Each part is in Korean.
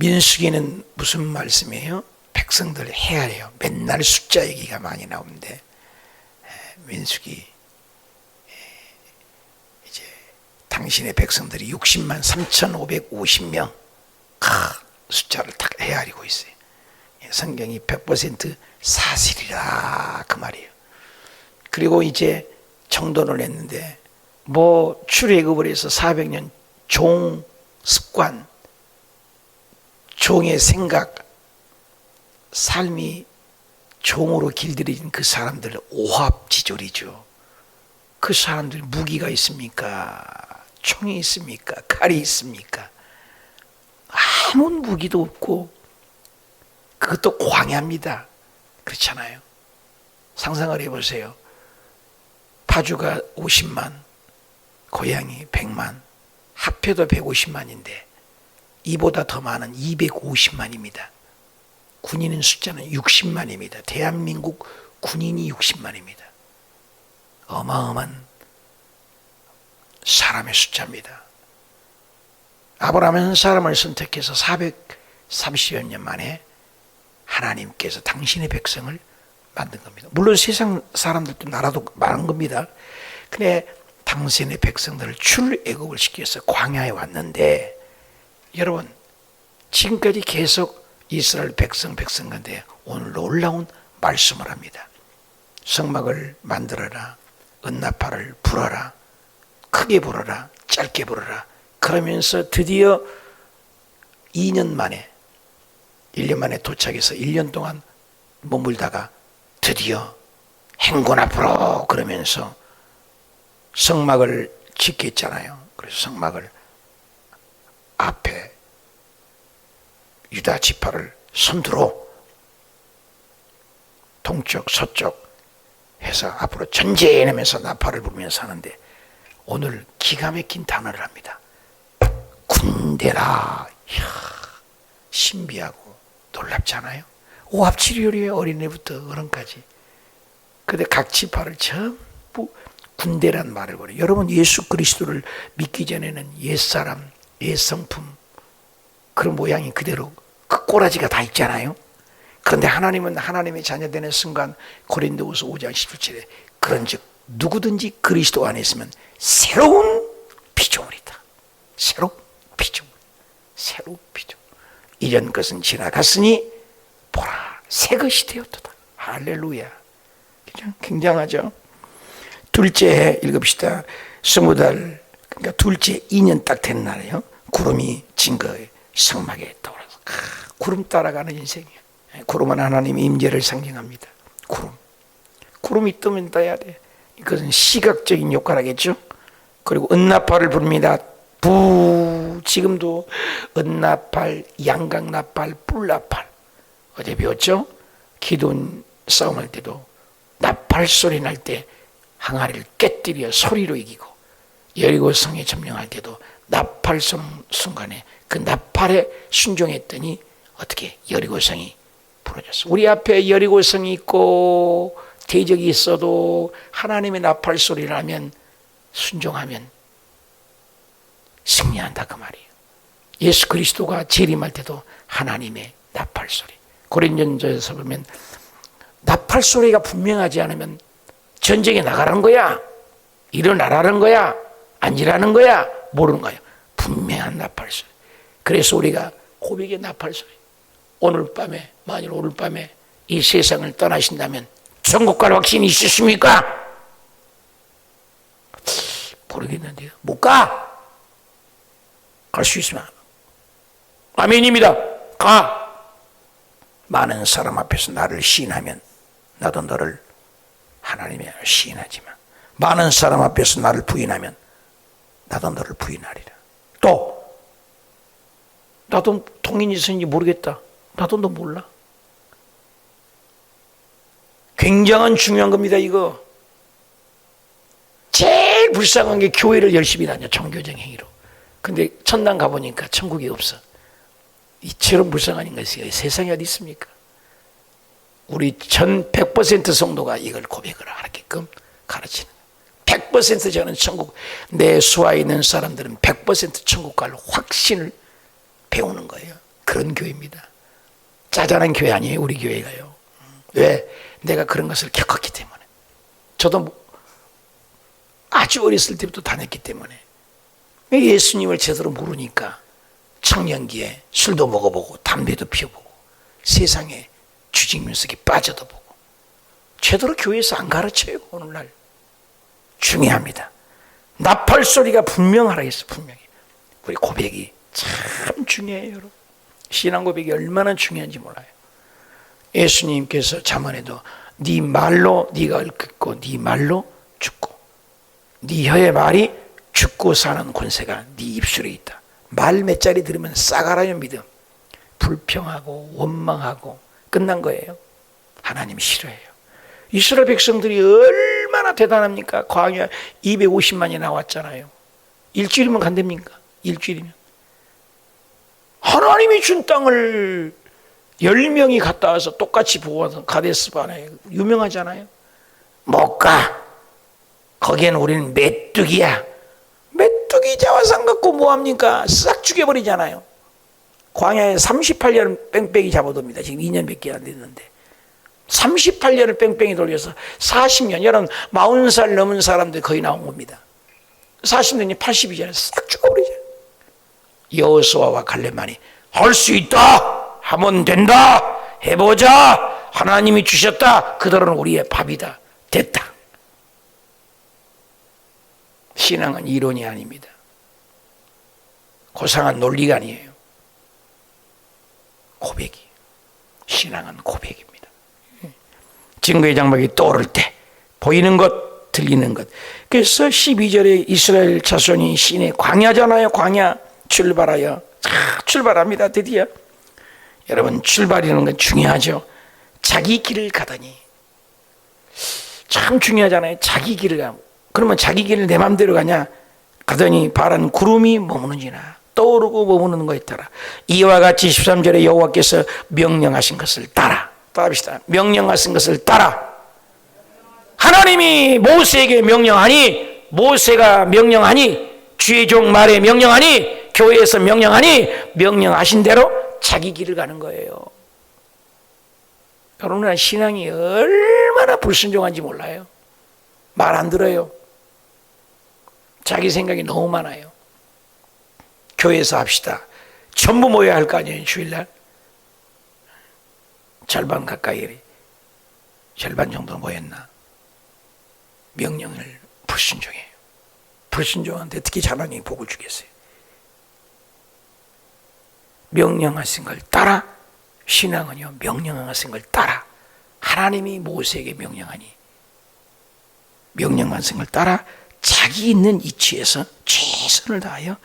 민수기는 무슨 말씀이에요? 백성들 헤아려요. 맨날 숫자 얘기가 많이 나오는데, 민수기 이제 당신의 백성들이 60만 3,550명 숫자를 딱 헤아리고 있어요. 성경이 100% 사실이라 그 말이에요. 그리고 이제 정돈을 했는데 뭐 출애굽을 해서 400년 종 습관, 종의 생각, 삶이 종으로 길들여진 그 사람들 오합지졸이죠. 그 사람들 무기가 있습니까? 총이 있습니까? 칼이 있습니까? 아무 무기도 없고 그것도 광야입니다. 그렇잖아요. 상상을 해보세요. 파주가 50만, 고양이 100만, 합해도 150만인데 이보다 더 많은 250만입니다. 군인의 숫자는 60만입니다. 대한민국 군인이 60만입니다. 어마어마한 사람의 숫자입니다. 아브라함은 사람을 선택해서 430여 년 만에 하나님께서 당신의 백성을 만든 겁니다. 물론 세상 사람들도 나라도 많은 겁니다. 근데 당신의 백성들을 출애굽을 시켜서 광야에 왔는데, 여러분 지금까지 계속 이스라엘 백성 가운데 오늘 놀라운 말씀을 합니다. 성막을 만들어라, 은나팔을 불어라, 크게 불어라, 짧게 불어라. 그러면서 드디어 2년 만에 1년 만에 도착해서 1년 동안 머물다가 드디어 행군 앞으로 그러면서 성막을 짓겠잖아요. 그래서 성막을 앞에 유다 지파를 선두로 동쪽 서쪽 해서 앞으로 전진하면서 나팔을 불면서 하는데, 오늘 기가 막힌 단어를 합니다. 군대라. 이야, 신비하고 놀랍지 않아요? 오합지졸이에요. 어린애부터 어른까지. 근데 각 지파를 전부 군대란 말을 버려요. 여러분 예수 그리스도를 믿기 전에는 옛사람, 옛성품 그런 모양이 그대로 그 꼬라지가 다 있잖아요. 그런데 하나님은 하나님의 자녀되는 순간 고린도후서 5장 17절에 그런즉 누구든지 그리스도 안에 있으면 새로운 피조물이다. 새로운 피조물. 새로운 피조물. 이전 것은 지나갔으니 보라 새 것이 되었도다. 할렐루야. 굉장하죠. 둘째 해 읽읍시다. 20달, 그러니까 둘째 2년 딱 된 날에요. 구름이 증거의 성막에 떠올라서 구름 따라가는 인생이에요. 구름은 하나님의 임재를 상징합니다. 구름이 뜨면 떠야 돼. 이것은 시각적인 효과라겠죠. 그리고 은나팔을 부릅니다. 부. 지금도 은나팔, 양각나팔, 뿔나팔. 어제 배웠죠? 기도원 싸움할 때도 나팔 소리 날 때 항아리를 깨뜨려 소리로 이기고, 여리고 성에 점령할 때도 나팔 순간에 그 나팔에 순종했더니 어떻게 여리고 성이 부러졌어. 우리 앞에 여리고 성이 있고 대적이 있어도 하나님의 나팔 소리를 하면, 순종하면 승리한다 그 말이에요. 예수 그리스도가 재림할 때도 하나님의 나팔 소리. 고린도전서에서 보면 나팔 소리가 분명하지 않으면 전쟁에 나가라는 거야, 일어나라는 거야, 앉으라는 거야, 모르는 거야. 분명한 나팔 소리. 그래서 우리가 고백의 나팔 소리. 오늘 밤에, 만일 오늘 밤에 이 세상을 떠나신다면 천국 갈 확신이 있으십니까? 모르겠는데요. 못 가. 갈 수 있으면 아멘입니다. 가. 많은 사람 앞에서 나를 시인하면 나도 너를 하나님의 시인하지만, 많은 사람 앞에서 나를 부인하면 나도 너를 부인하리라. 또 나도 통인이 있었는지 모르겠다. 나도 너 몰라. 굉장한 중요한 겁니다. 이거 제일 불쌍한 게 교회를 열심히 다녀, 종교적 행위로. 근데 천당 가보니까 천국이 없어. 이처럼 불쌍한 것이 세상에 어디 있습니까? 우리 전 100% 성도가 이걸 고백을 하게끔 가르치는, 100% 저는 천국, 내 수하에 있는 사람들은 100% 천국 갈 확신을 배우는 거예요. 그 그런 교회입니다. 짜잘한 교회 아니에요, 우리 교회가요. 왜? 내가 그런 것을 겪었기 때문에. 저도 아주 어렸을 때부터 다녔기 때문에. 예수님을 제대로 모르니까 청년기에 술도 먹어보고 담배도 피워보고 세상에 주직면석에 빠져도 보고 제대로 교회에서 안 가르쳐요. 오늘날 중요합니다. 나팔 소리가 분명하라 했어. 분명히 우리 고백이 참 중요해요. 여러분, 신앙 고백이 얼마나 중요한지 몰라요. 예수님께서 잠언에도 네 말로 네가 얽고 네 말로 죽고 네 혀의 말이 죽고 사는 권세가 네 입술에 있다. 말 몇 자리 들으면 싸가라요 믿음. 불평하고 원망하고 끝난 거예요. 하나님 싫어해요. 이스라엘 백성들이 얼마나 대단합니까? 광야 250만이 나왔잖아요. 일주일이면 간답니까? 일주일이면. 하나님이 준 땅을 10명이 갔다 와서 똑같이 보고서 가데스바네에 유명하잖아요. 못 가. 거기에는 우리는 메뚜기야. 메뚜기 자화상 갖고 뭐합니까? 싹 죽여버리잖아요. 광야에 38년 뺑뺑이 잡아둡니다. 지금 2년밖에 안 됐는데 38년을 뺑뺑이 돌려서 40년, 여러분 40살 넘은 사람들 거의 나온 겁니다. 40년이 80이잖아요. 싹 죽어버리잖아요. 여호수아와 갈렙만이 할 수 있다, 하면 된다, 해보자, 하나님이 주셨다, 그들은 우리의 밥이다, 됐다. 신앙은 이론이 아닙니다. 고상한 논리가 아니에요. 고백이. 신앙은 고백입니다. 증거의 장막이 떠오를 때 보이는 것, 들리는 것. 그래서 12절에 이스라엘 자손이 시내 광야잖아요. 광야 출발하여 출발합니다. 드디어. 여러분, 출발이라는 건 중요하죠. 자기 길을 가다니 참 중요하잖아요. 자기 길을 가면. 그러면 자기 길을 내 맘대로 가더니 바란 구름이 머무는지나 떠오르고 머무는 것에 따라 이와 같이 13절에 여호와께서 명령하신 것을 따라. 따라합시다. 명령하신 것을 따라. 하나님이 모세에게 명령하니, 모세가 명령하니, 주의 종 말에 명령하니, 교회에서 명령하니, 명령하신 대로 자기 길을 가는 거예요. 여러분, 신앙이 얼마나 불순종한지 몰라요. 말 안 들어요. 자기 생각이 너무 많아요. 교회에서 합시다. 전부 모여야 할 거 아니에요, 주일날? 절반 가까이, 절반 정도 모였나? 명령을 불순종해요. 불순종한테 어떻게 하나님이 복을 주겠어요? 명령하신 걸 따라. 신앙은요, 명령하신 걸 따라. 하나님이 모세에게 명령하니, 명령하신 걸 따라 자기 있는 위치에서 최선을 다하여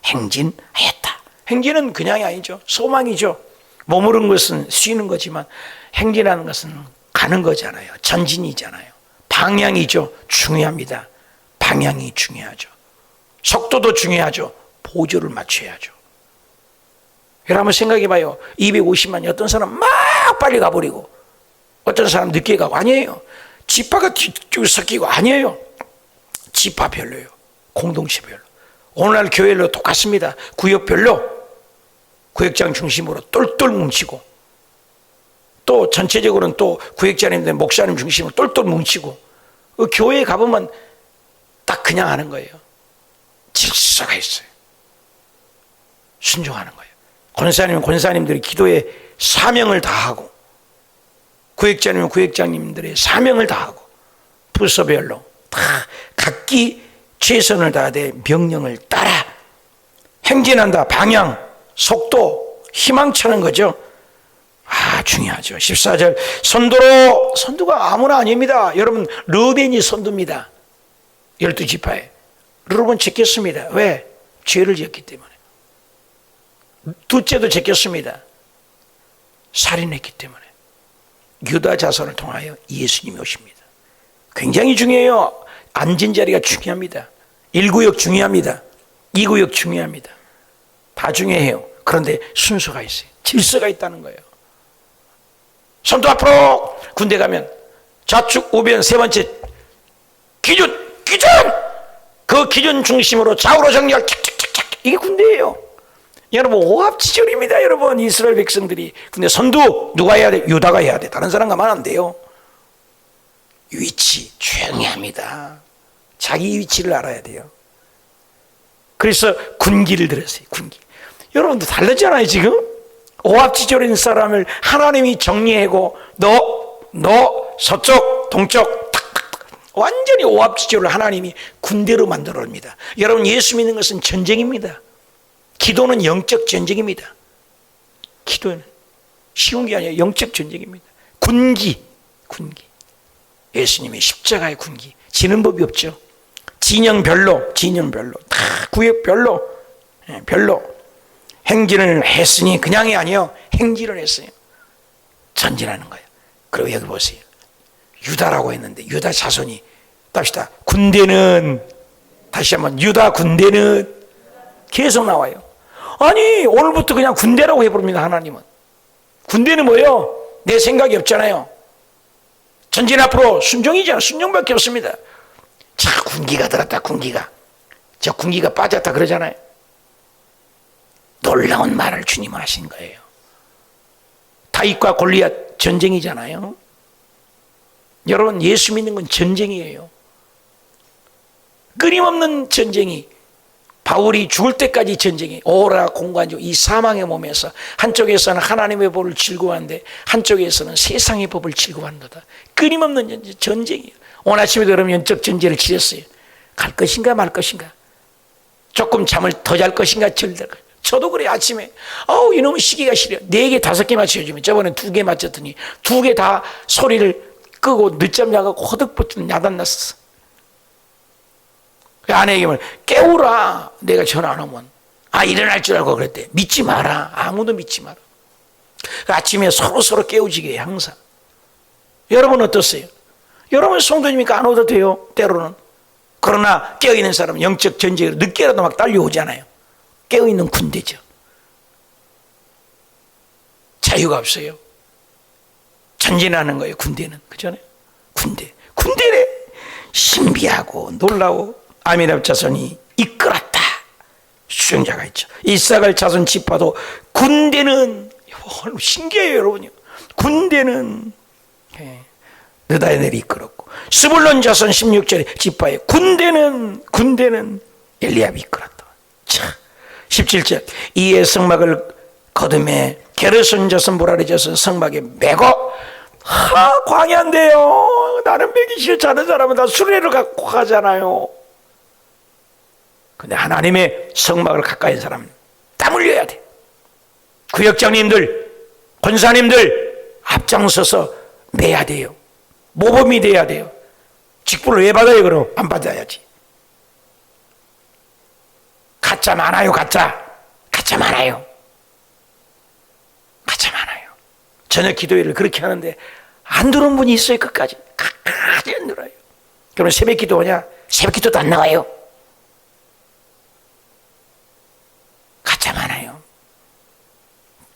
행진하였다. 행진은 그냥이 아니죠. 소망이죠. 머무른 것은 쉬는 거지만 행진하는 것은 가는 거잖아요. 전진이잖아요. 방향이죠. 중요합니다. 방향이 중요하죠. 속도도 중요하죠. 보조를 맞춰야죠. 여러분 생각해 봐요. 250만이 어떤 사람 막 빨리 가버리고 어떤 사람 늦게 가고. 아니에요. 지파가 뒤쪽에 섞이고. 아니에요. 지파별로요. 공동체별로. 오늘날 교회로 똑같습니다. 구역별로 구역장 중심으로 똘똘 뭉치고, 또 전체적으로는 또 구역장님들 목사님 중심으로 똘똘 뭉치고, 그 교회에 가보면 딱 그냥 하는 거예요. 질서가 있어요. 순종하는 거예요. 권사님은 권사님들이 기도에 사명을 다하고, 구역장님은 구역장님들의 사명을 다하고, 부서별로 다 각기 최선을 다하되 명령을 따라 행진한다. 방향, 속도, 희망차는 거죠. 중요하죠. 14절 선두가 아무나 아닙니다. 여러분, 르벤이 선두입니다. 12지파에 르벤은 제꼈습니다. 왜? 죄를 지었기 때문에. 둘째도 제꼈습니다. 살인했기 때문에. 유다 자손을 통하여 예수님이 오십니다. 굉장히 중요해요. 앉은 자리가 중요합니다. 1구역 중요합니다. 2구역 중요합니다. 다 중요해요. 그런데 순서가 있어요. 질서가 있다는 거예요. 선두 앞으로. 군대 가면 좌측 우변 세 번째 기준 그 기준 중심으로 좌우로 정렬 착착착착. 이게 군대예요. 여러분 오합지졸입니다. 여러분 이스라엘 백성들이. 근데 선두 누가 해야 돼? 유다가 해야 돼. 다른 사람 가면 안 돼요. 위치 조용히 합니다. 자기 위치를 알아야 돼요. 그래서 군기를 들었어요. 군기. 여러분도 다르잖아요. 지금 오합지졸인 사람을 하나님이 정리하고 너 서쪽 동쪽 탁탁탁 완전히 오합지졸을 하나님이 군대로 만들어냅니다. 여러분 예수 믿는 것은 전쟁입니다. 기도는 영적 전쟁입니다. 기도는 쉬운 게 아니라 영적 전쟁입니다. 군기. 예수님의 십자가의 군기. 지는 법이 없죠. 진영별로 다 구역별로 별로 행진을 했으니 그냥이 아니요 행진을 했어요. 전진하는 거예요. 그리고 여기 보세요. 유다라고 했는데 유다 자손이 답시다. 군대는 다시 한번 유다 군대는 계속 나와요. 아니 오늘부터 그냥 군대라고 해버립니다. 하나님은. 군대는 뭐예요? 내 생각이 없잖아요. 전진 앞으로 순종이잖아. 순종밖에 없습니다. 자 군기가 들었다. 군기가 저 군기가 빠졌다 그러잖아요. 놀라운 말을 주님은 하신 거예요. 다윗과 골리앗 전쟁이잖아요. 여러분 예수 믿는 건 전쟁이에요. 끊임없는 전쟁이 바울이 죽을 때까지 전쟁이 오라 공관중 이 사망의 몸에서 한쪽에서는 하나님의 법을 즐거워하는데 한쪽에서는 세상의 법을 즐거워한다. 끊임없는 전쟁이에요. 오늘 아침에도 여러분 영적 전쟁을 치렀어요. 갈 것인가 말 것인가. 조금 잠을 더 잘 것인가 저도 그래. 아침에 이놈의 시기가 싫어요. 4개 5개 맞춰주면 저번에 2개 맞췄더니 2개 다 소리를 끄고 늦잠 자고 호득부터 야단났었어. 아내에게 말 깨우라. 내가 전화 안 오면 일어날 줄 알고 그랬대. 믿지 마라. 아무도 믿지 마라. 아침에 서로 깨우지게 해요. 항상. 여러분 어떠세요? 여러분 성도님이니까 안 오도 돼요. 때로는. 그러나 깨어있는 사람은 영적 전쟁으로 늦게라도 막 달려오잖아요. 깨어있는 군대죠. 자유가 없어요. 전진하는 거예요. 군대는. 그잖아요. 군대래. 신비하고 놀라워 아미랍 자손이 이끌었다. 수령자가 있죠. 이삭을 자손 지파도 군대는 신기해요. 여러분요. 군대는 느다넬이 이끌었고 스불론 자손 16절에 지파에 군대는 엘리압이 이끌었다. 자, 17절 이에 성막을 거듭해 게르손 자손 보라리 자손 성막에 메고 광야인데요. 나는 매기 싫어. 자는 사람은 다 수레를 갖고 가잖아요. 근데 하나님의 성막을 가까이 있는 사람은 땀 흘려야 돼. 구역장님들 권사님들 앞장서서 매야 돼요. 모범이 돼야 돼요. 직분을 왜 받아요? 그럼 안 받아야지. 가짜 많아요. 가짜 많아요. 저녁 기도회를 그렇게 하는데 안 들어온 분이 있어요. 끝까지 안 들어요. 그러면 새벽 기도하냐? 새벽 기도도 안 나와요. 가짜 많아요.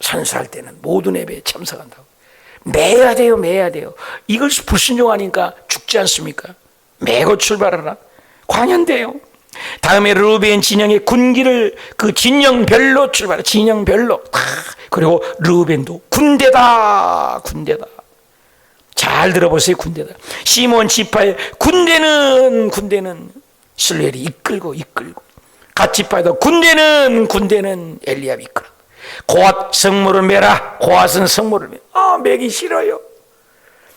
선수할 때는 모든 예배에 참석한다고. 매야 돼요. 이걸 불순종하니까 죽지 않습니까? 매고 출발하라. 광야인데요. 다음에 르우벤 진영의 군기를 그 진영별로 출발해. 진영별로. 그리고 르우벤도 군대다. 잘 들어보세요. 군대다. 시몬 지파의 군대는 슬레리 이끌고 갓 지파에도 군대는 엘리압이 이끌어. 고앗 성물을 매라. 고앗은 성물을 매. 매기 싫어요.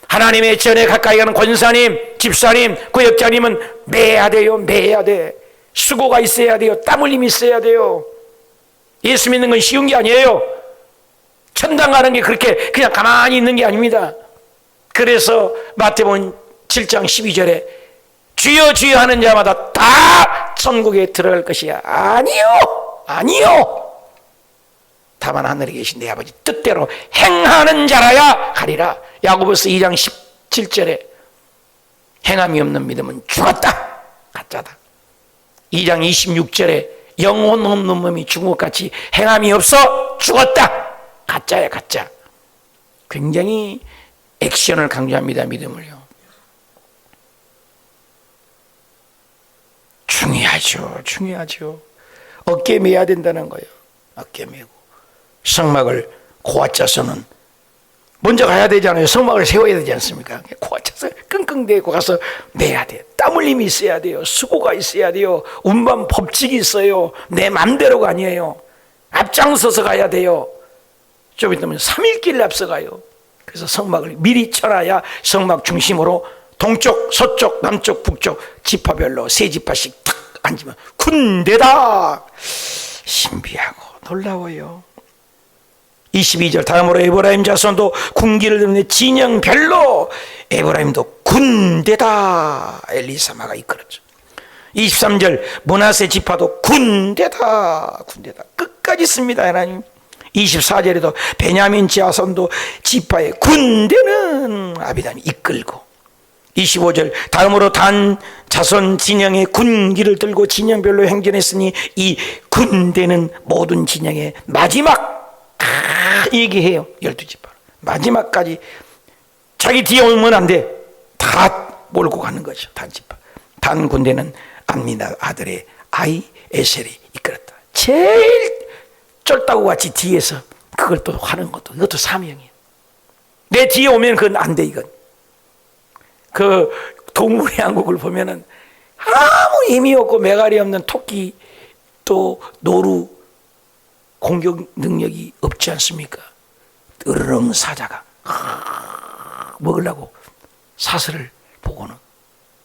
하나님의 전에 가까이 가는 권사님, 집사님, 구역장님은 매야 돼. 수고가 있어야 돼요. 땀 흘림이 있어야 돼요. 예수 믿는 건 쉬운 게 아니에요. 천당 가는 게 그렇게 그냥 가만히 있는 게 아닙니다. 그래서 마태복음 7장 12절에 주여 주여 하는 자마다 다 천국에 들어갈 것이야. 아니요. 다만 하늘에 계신 내 아버지 뜻대로 행하는 자라야 가리라. 야고보서 2장 17절에 행함이 없는 믿음은 죽었다. 가짜다. 2장 26절에 영혼 없는 몸이 죽은 것 같이 행함이 없어 죽었다. 가짜야 가짜. 굉장히 액션을 강조합니다. 믿음을요. 중요하죠. 어깨에 매야 된다는 거예요. 어깨 메고 성막을 고아 짜서는 먼저 가야 되잖아요. 성막을 세워야 되지 않습니까? 고아 짜서 끙끙대고 가서 내야 돼요. 땀 흘림이 있어야 돼요. 수고가 있어야 돼요. 운반 법칙이 있어요. 내 맘대로가 아니에요. 앞장서서 가야 돼요. 좀 있으면 3일길 앞서가요. 그래서 성막을 미리 쳐놔야 성막 중심으로 동쪽, 서쪽, 남쪽, 북쪽 지파별로 세 지파씩 탁 앉으면 군대다. 신비하고 놀라워요. 22절 다음으로 에브라임 자손도 군기를 드는 진영별로 에브라임도 군대다. 엘리사마가 이끌었죠. 23절 므낫세 지파도 군대다. 군대다. 끝까지 씁니다. 하나님. 24절에도 베냐민 자손도 지파의 군대는 아비단이 이끌고 25절 다음으로 단 자손 진영의 군기를 들고 진영별로 행진했으니 이 군대는 모든 진영의 마지막 얘기해요. 12지파 마지막까지 자기 뒤에 오면 안 돼. 다 몰고 가는 거죠. 단지파. 단 군대는 암미나 아들의 아이 에셀이 이끌었다. 제일 쫄다고 같이 뒤에서 그걸 또 하는 것도 이것도 사명이에요. 내 뒤에 오면 그건 안 돼. 이건 그 동물의 왕국을 보면은 아무 의미 없고 매갈이 없는 토끼 또 노루 공격 능력이 없지 않습니까? 으르렁 사자가 먹으려고 사슬을 보고는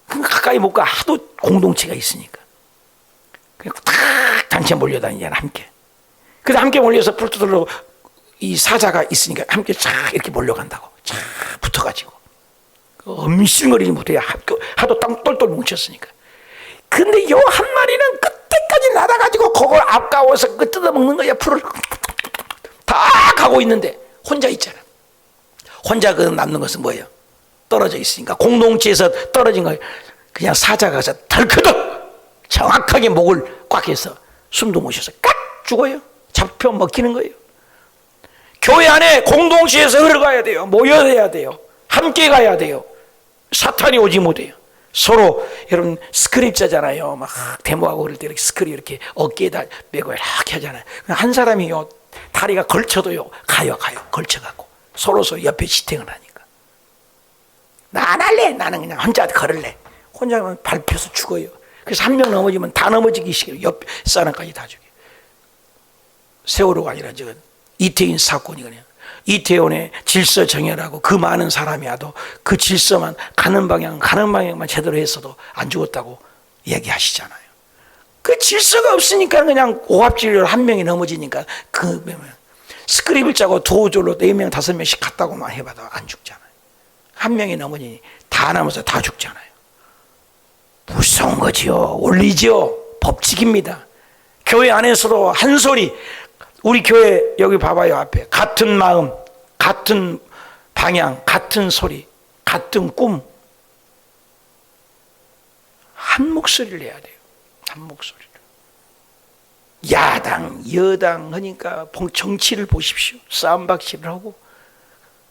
가까이 못 가. 하도 공동체가 있으니까 그냥 탁 단체 몰려다니잖아. 함께. 그래서 함께 몰려서 불 뜯으려고 이 사자가 있으니까 함께 쫙 이렇게 몰려간다고. 쫙 붙어가지고 엄실거리지 못해요. 하도 땅 똘똘 뭉쳤으니까. 근데 요 한 마리는 끝에까지 날아가지고 그걸 아까워서 그 뜯어먹는 거야. 풀을 다 가고 있는데 혼자 있잖아. 혼자 그 남는 것은 뭐예요? 떨어져 있으니까 공동체에서 떨어진 거예요. 그냥 사자가 가서 덜커덕 정확하게 목을 꽉 해서 숨도 못 쉬어서 깍 죽어요. 잡혀 먹히는 거예요. 교회 안에 공동체에서 흘러가야 돼요. 모여야 돼요. 함께 가야 돼요. 사탄이 오지 못해요. 서로 여러분 스크립자잖아요. 막 데모하고 그럴 때 이렇게 스크립 이렇게 어깨에다 메고 이렇게 하잖아요. 한 사람이요 다리가 걸쳐도요 가요 걸쳐갖고 서로 옆에 지탱을 하니까 나 안 할래. 나는 그냥 혼자 걸을래. 혼자 하면 밟혀서 죽어요. 그래서 한 명 넘어지면 다 넘어지기 시켜요. 옆 사람까지 다 죽여요. 세월호가 아니라 지금 이태원 사건이거든요. 이태원의 질서 정연하고 그 많은 사람이 와도 그 질서만 가는 방향만 제대로 했어도 안 죽었다고 얘기하시잖아요. 그 질서가 없으니까 그냥 오합지졸 한 명이 넘어지니까 그 스크립을 짜고 두어줄로 4명 5명씩 갔다고만 해봐도 안 죽잖아요. 한 명이 넘어지니 다 남아서 다 죽잖아요. 무서운 거지요. 원리지요. 법칙입니다. 교회 안에서도 한 소리. 우리 교회 여기 봐봐요. 앞에 같은 마음, 같은 방향, 같은 소리, 같은 꿈. 한 목소리를 내야 돼요. 한 목소리를. 야당, 여당 하니까 정치를 보십시오. 싸움박질을 하고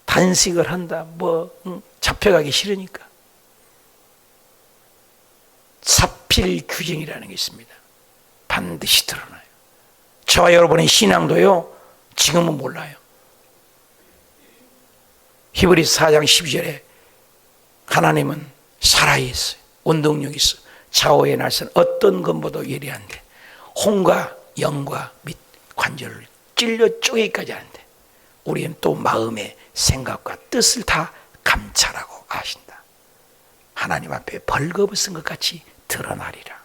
단식을 한다. 잡혀가기 싫으니까. 사필 규정이라는 게 있습니다. 반드시 드러나요. 저와 여러분의 신앙도요 지금은 몰라요. 히브리서 4장 12절에 하나님은 살아있어요. 운동력이 있어. 좌우의 날선 어떤 것보다 예리한데 혼과 영과 및 관절을 찔러 쪼개기까지 하는데 우리는 또 마음의 생각과 뜻을 다 감찰하고 아신다. 하나님 앞에 벌거벗은 것 같이 드러나리라.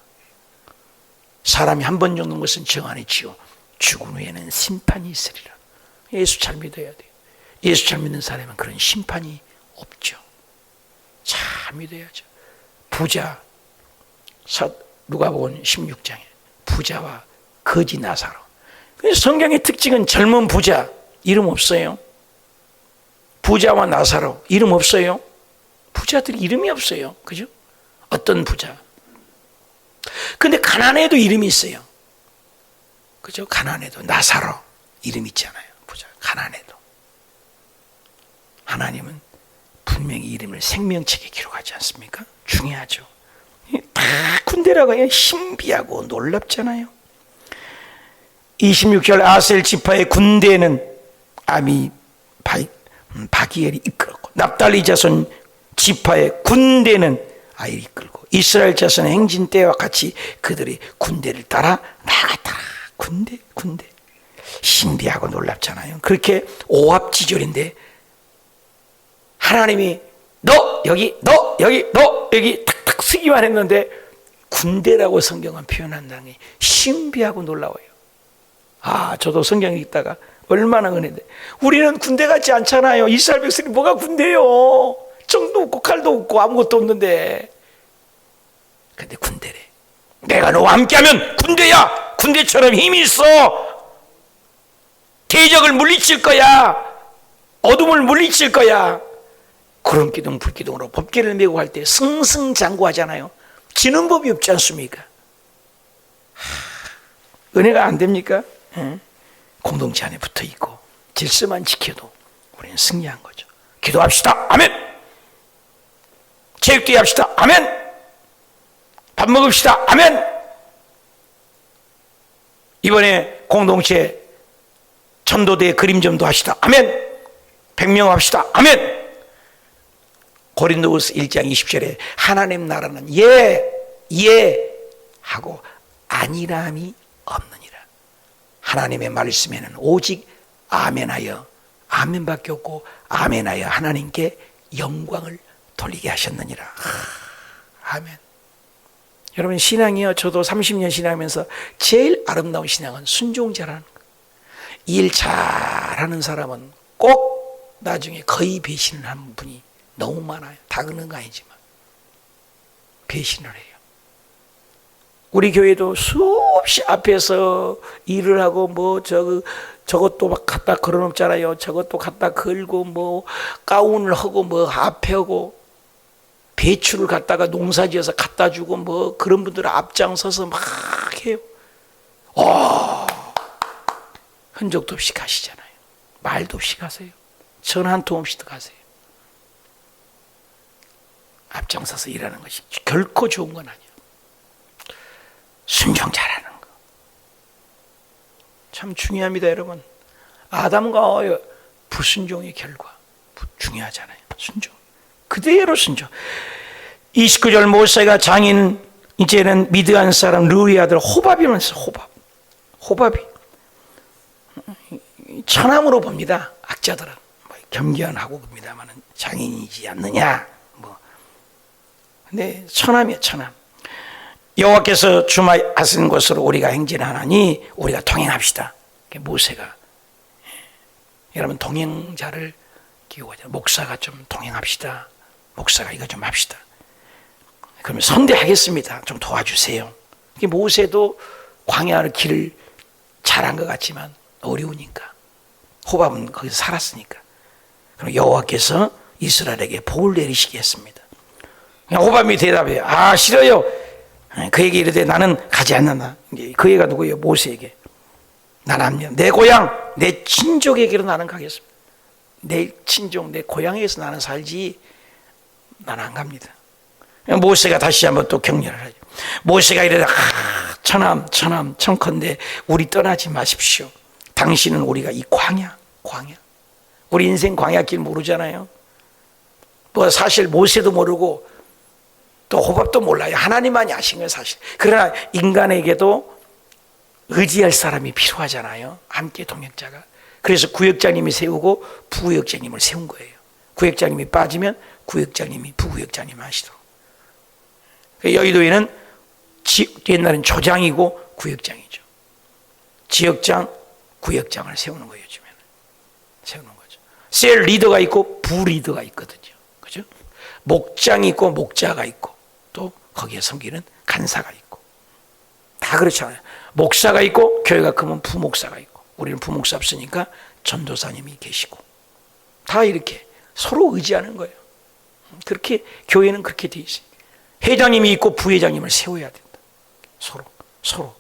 사람이 한 번 죽는 것은 정한이지요 죽은 후에는 심판이 있으리라. 예수 잘 믿어야 돼요. 예수 잘 믿는 사람은 그런 심판이 없죠. 잘 믿어야죠. 부자 누가복음 16장에 부자와 거지 나사로. 성경의 특징은 젊은 부자 이름 없어요. 부자와 나사로 이름 없어요. 부자들이 이름이 없어요. 그죠? 어떤 부자. 근데 가난해도 이름이 있어요. 그죠? 가난해도 나사로 이름 있잖아요. 부자 가난해도. 하나님은 분명히 이름을 생명책에 기록하지 않습니까? 중요하죠. 다 군대라고 해요. 신비하고 놀랍잖아요. 26절 아셀 지파의 군대는 바기엘이 이끌었고, 납달리 자손 지파의 군대는 아일이 이끌고, 이스라엘 자손의 행진 때와 같이 그들이 군대를 따라 나갔다. 군대 신비하고 놀랍잖아요. 그렇게 오합지졸인데 하나님이 너 여기 탁탁 쓰기만 했는데 군대라고 성경은 표현한다는 게 신비하고 놀라워요. 저도 성경 읽다가 얼마나 은혜인데, 우리는 군대 같지 않잖아요. 이스라엘 백성이 뭐가 군대요? 정도 없고 칼도 없고 아무것도 없는데. 근데 군대래. 내가 너와 함께하면 군대야. 군대처럼 힘이 있어. 대적을 물리칠 거야. 어둠을 물리칠 거야. 구름 기둥 불 기둥으로 법궤를 메고 갈 때 승승장구하잖아요. 지는 법이 없지 않습니까? 은혜가 안 됩니까? 공동체 안에 붙어 있고 질서만 지켜도 우리는 승리한 거죠. 기도합시다. 아멘. 체육대회 합시다. 아멘. 밥 먹읍시다. 아멘. 이번에 공동체 전도대 그림점도 하시다. 아멘. 100명 합시다. 아멘. 고린도후서 1장 20절에 하나님 나라는 예 하고 아니람이 없느니라. 하나님의 말씀에는 오직 아멘하여, 아멘밖에 없고 아멘하여 하나님께 영광을 돌리게 하셨느니라. 아멘. 여러분, 신앙이요, 저도 30년 신앙하면서 제일 아름다운 신앙은 순종자라는 거예요. 일 잘하는 사람은 꼭 나중에 거의 배신을 하는 분이 너무 많아요. 다 그런 거 아니지만 배신을 해요. 우리 교회도 수없이 앞에서 일을 하고 저것도 막 갖다 걸어놓잖아요. 저것도 갖다 걸고 가운을 하고 앞에 하고 배추를 갖다가 농사지어서 갖다 주고 그런 분들은 앞장서서 막 해요. 흔적도 없이 가시잖아요. 말도 없이 가세요. 전화 한 통 없이도 가세요. 앞장서서 일하는 것이 결코 좋은 건 아니에요. 순종 잘하는 거 참 중요합니다, 여러분. 아담과 불순종의 결과 중요하잖아요. 순종, 그대로 순종. 29절 모세가 장인, 이제는 미드안 사람 르우의 아들 호밥이면서 호밥이 천함으로 봅니다. 학자들은 겸견하고 봅니다만 장인이지 않느냐. 근데 천함이에요, 천함. 여호와께서 주말하신 것으로 우리가 행진하나니 우리가 동행합시다. 모세가, 여러분, 동행자를 기호하자. 목사가 좀 동행합시다. 목사가 이거 좀 합시다. 그러면 선대하겠습니다. 좀 도와주세요. 모세도 광야를 길을 잘한 것 같지만 어려우니까, 호밥은 거기서 살았으니까. 그럼 여호와께서 이스라엘에게 복을 내리시겠습니다. 호밥이 대답해요. 싫어요. 그에게 이르되 나는 가지 않는다. 그 애가 누구예요? 모세에게. 나는 내 고향, 내 친족에게로 나는 가겠습니다. 내 친족, 내 고향에서 나는 살지, 나는 안 갑니다. 모세가 다시 한번 또 격려를 하죠. 모세가 이르되 천함 청컨대 우리 떠나지 마십시오. 당신은 우리가 이 광야, 우리 인생 광야길 모르잖아요. 사실 모세도 모르고 또 호밥도 몰라요. 하나님만이 아신 거예요, 사실. 그러나 인간에게도 의지할 사람이 필요하잖아요. 함께 동역자가. 그래서 구역장님이 세우고 부구역장님을 세운 거예요. 구역장님이 빠지면 구역장님이 부구역장님 하시도록. 여의도에는 옛날엔 조장이고 구역장이죠. 지역장, 구역장을 세우는 거예요, 요즘에는. 세우는 거죠. 셀 리더가 있고 부 리더가 있거든요. 그죠? 목장이 있고 목자가 있고 또 거기에 섬기는 간사가 있고, 다 그렇잖아요. 목사가 있고, 교회가 크면 부목사가 있고, 우리는 부목사 없으니까 전도사님이 계시고, 다 이렇게 서로 의지하는 거예요. 그렇게 교회는 그렇게 돼 있어요. 회장님이 있고 부회장님을 세워야 된다. 서로.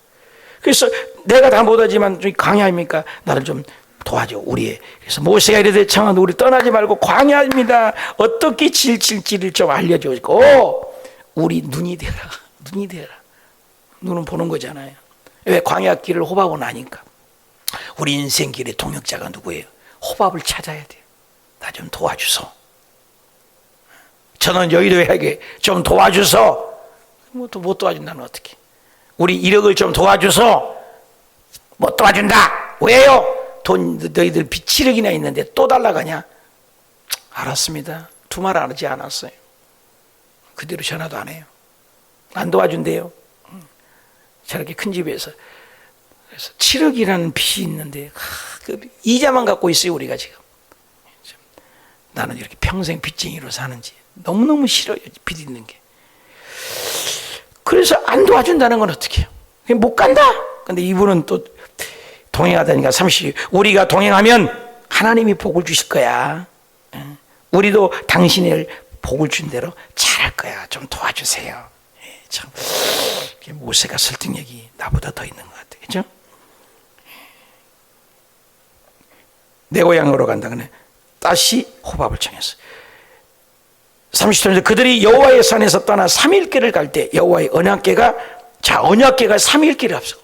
그래서 내가 다 못하지만 광야입니까? 나를 좀 도와줘. 그래서 모세가 이르되 청하노 우리 떠나지 말고 광야입니다. 어떻게 질질지를 좀 알려주고, 우리 눈이 되라. 눈은 보는 거잖아요. 왜? 광야길을 호밥은 아니까. 우리 인생길의 동역자가 누구예요? 호밥을 찾아야 돼요. 나 좀 도와주소. 저는 여의도에게 좀 도와주소. 못 도와준다면 어떡해? 우리 이력을 좀 도와주소. 못 도와준다. 왜요? 돈 너희들 빚 7억이나 있는데 또 달라가냐? 알았습니다. 두 말 안 하지 않았어요. 그대로 전화도 안 해요. 안 도와준대요. 저렇게 큰 집에서. 그래서 7억이라는 빚이 있는데 그 이자만 갖고 있어요. 우리가 지금. 나는 이렇게 평생 빚쟁이로 사는지 너무너무 싫어요. 빚 있는 게. 그래서 안 도와준다는 건 어떻게 해요? 그냥 못 간다. 근데 이분은 또 동행하다니까 30, 우리가 동행하면 하나님이 복을 주실 거야. 우리도 당신의 복을 준 대로 잘할 거야. 좀 도와주세요. 참 모세가 설득력이 나보다 더 있는 것 같아. 그죠? 내 고향으로 간다. 그래. 다시 호밥을 청했어. 30절에 그들이 여호와의 산에서 떠나 3일길을 갈 때 여호와의 언약궤가 언약궤가 3일길을 앞서고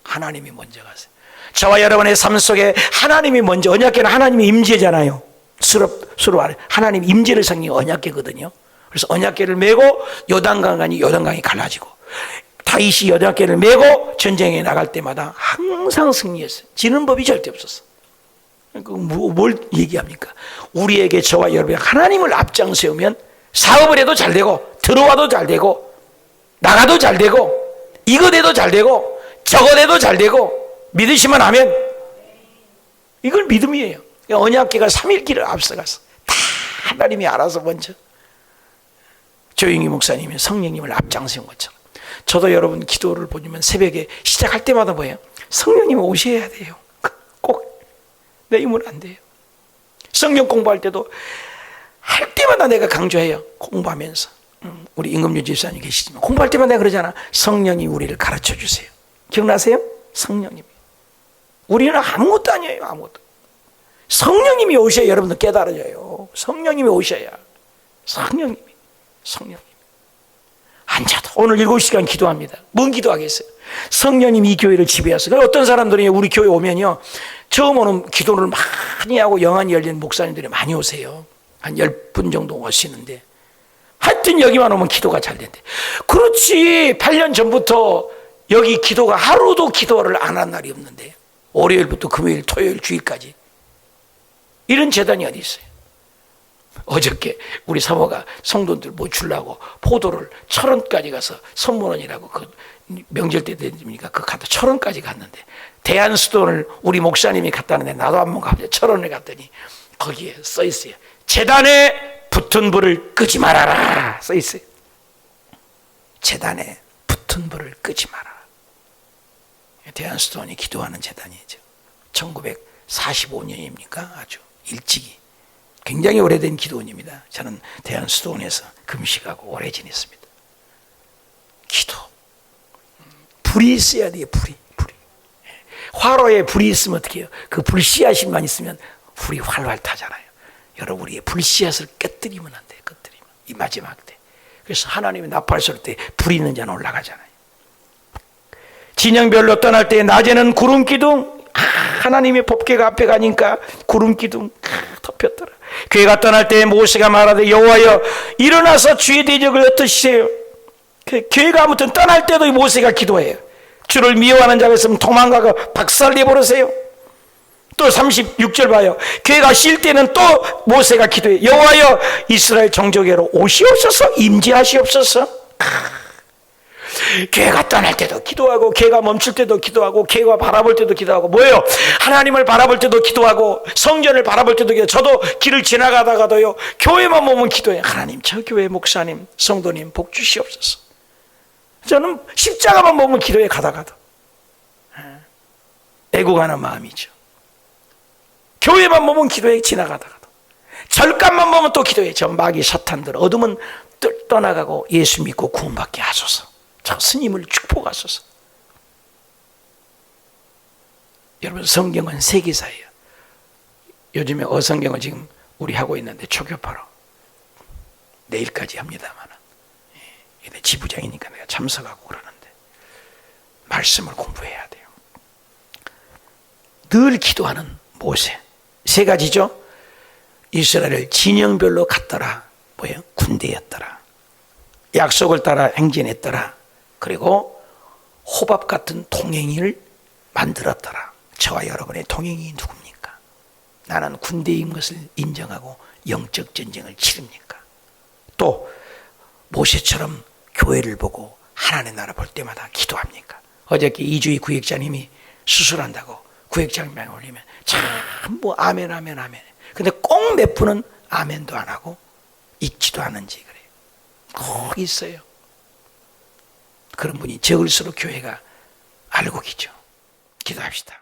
하나님이 먼저 가세요. 저와 여러분의 삶 속에 하나님이 먼저, 언약궤는 하나님의 임재잖아요. 수로 아래 하나님 임재를 상징하는 언약궤거든요. 그래서 언약궤를 메고 요단강이 갈라지고 다윗이 언약궤를 메고 전쟁에 나갈 때마다 항상 승리했어요. 지는 법이 절대 없었어. 뭘 얘기합니까? 우리에게 저와 여러분이 하나님을 앞장 세우면 사업을 해도 잘 되고 들어와도 잘 되고 나가도 잘 되고 이거 돼도 잘 되고 저거 돼도 잘 되고 믿으시면 하면 이걸 믿음이에요. 언약궤가 3일길을 앞서갔어. 다 하나님이 알아서 먼저 조용히 목사님이 성령님을 앞장 세운 것처럼 저도 여러분 기도를 보면 새벽에 시작할 때마다 뭐예요? 성령님 오셔야 돼요. 꼭 내이면 안 돼요. 성경 공부할 때도 할 때마다 내가 강조해요. 공부하면서 우리 임금주 집사님 계시지만 공부할 때마다 내가 그러잖아. 성령이 우리를 가르쳐 주세요. 기억나세요? 성령님이. 우리는 아무것도 아니에요. 아무것도. 성령님이 오셔야 여러분들 깨달아져요. 성령님이 오셔야. 성령님이. 앉아도 오늘 7시간 기도합니다. 뭔 기도하겠어요? 성령님이 이 교회를 지배하세요. 어떤 사람들이 우리 교회 오면요, 처음 오는 기도를 많이 하고 영안이 열린 목사님들이 많이 오세요. 한 10분 정도 오시는데 하여튼 여기만 오면 기도가 잘 된대. 그렇지, 8년 전부터 여기 기도가 하루도 기도를 안 한 날이 없는데 월요일부터 금요일, 토요일, 주일까지 이런 재단이 어디 있어요? 어저께 우리 사모가 성도들 뭐 주려고 포도를 1,000원까지 가서 선물원이라고 그 명절 때 되니까 그 갔다 1,000원까지 갔는데 대한수돈을 우리 목사님이 갔다는데 나도 한번 가보자. 1,000원에 갔더니 거기에 써 있어요. 재단에 붙은 불을 끄지 말아라 써 있어요. 재단에 붙은 불을 끄지 말아라. 대한수돈이 기도하는 재단이죠. 1945년입니까? 아주 일찍이. 굉장히 오래된 기도원입니다. 저는 대한수도원에서 금식하고 오래 지냈습니다. 기도. 불이 있어야 돼요. 불이. 화로에 불이 있으면 어떻게 해요? 그 불씨앗만 있으면 불이 활활 타잖아요. 여러분, 우리의 불씨앗을 깨뜨리면 안 돼요. 깨뜨리면. 이 마지막 때. 그래서 하나님이 나팔 쏠 때 불이 있는 자는 올라가잖아요. 진영별로 떠날 때 낮에는 구름 기둥, 하나님의 법궤가 앞에 가니까 구름 기둥 덮였더라. 교회가 떠날 때 모세가 말하되 여호와여 일어나서 주의 대적을 흩으시세요. 교회가 아무튼 떠날 때도 모세가 기도해요. 주를 미워하는 자가 있으면 도망가고 박살내버리세요. 또 36절 봐요. 교회가 쉴 때는 또 모세가 기도해요. 여호와여 이스라엘 정족에로 오시옵소서, 임재하시옵소서. 교회가 떠날 때도 기도하고 교회가 멈출 때도 기도하고 교회가 바라볼 때도 기도하고 뭐예요? 하나님을 바라볼 때도 기도하고 성전을 바라볼 때도 기도해요. 저도 길을 지나가다가도요 교회만 보면 기도해요. 하나님 저 교회 목사님 성도님 복 주시옵소서. 저는 십자가만 보면 기도해 가다가도 애국하는 마음이죠. 교회만 보면 기도해 지나가다가도 절간만 보면 또 기도해. 저 마귀 사탄들 어둠은 떠나가고 예수 믿고 구원받게 하소서. 저 스님을 축복하소서. 여러분 성경은 세계사예요. 요즘에 어성경을 지금 우리 하고 있는데 초교파로 내일까지 합니다만 지부장이니까 내가 참석하고 그러는데 말씀을 공부해야 돼요. 늘 기도하는 모세. 세 가지죠. 이스라엘을 진영별로 갔더라. 뭐예요? 군대였더라. 약속을 따라 행진했더라. 그리고 호밥 같은 동행인을 만들었더라. 저와 여러분의 동행이 누굽니까? 나는 군대인 것을 인정하고 영적 전쟁을 치릅니까? 또 모세처럼 교회를 보고 하나님의 나라 볼 때마다 기도합니까? 어저께 이주희 구역장님이 수술한다고 구역장님에 올리면 참 뭐 아멘 아멘 아멘. 근데 꼭 몇 분은 아멘도 안 하고 읽지도 않는지 그래요. 꼭 있어요. 그런 분이 적을수록 교회가 알곡이죠. 기도합시다.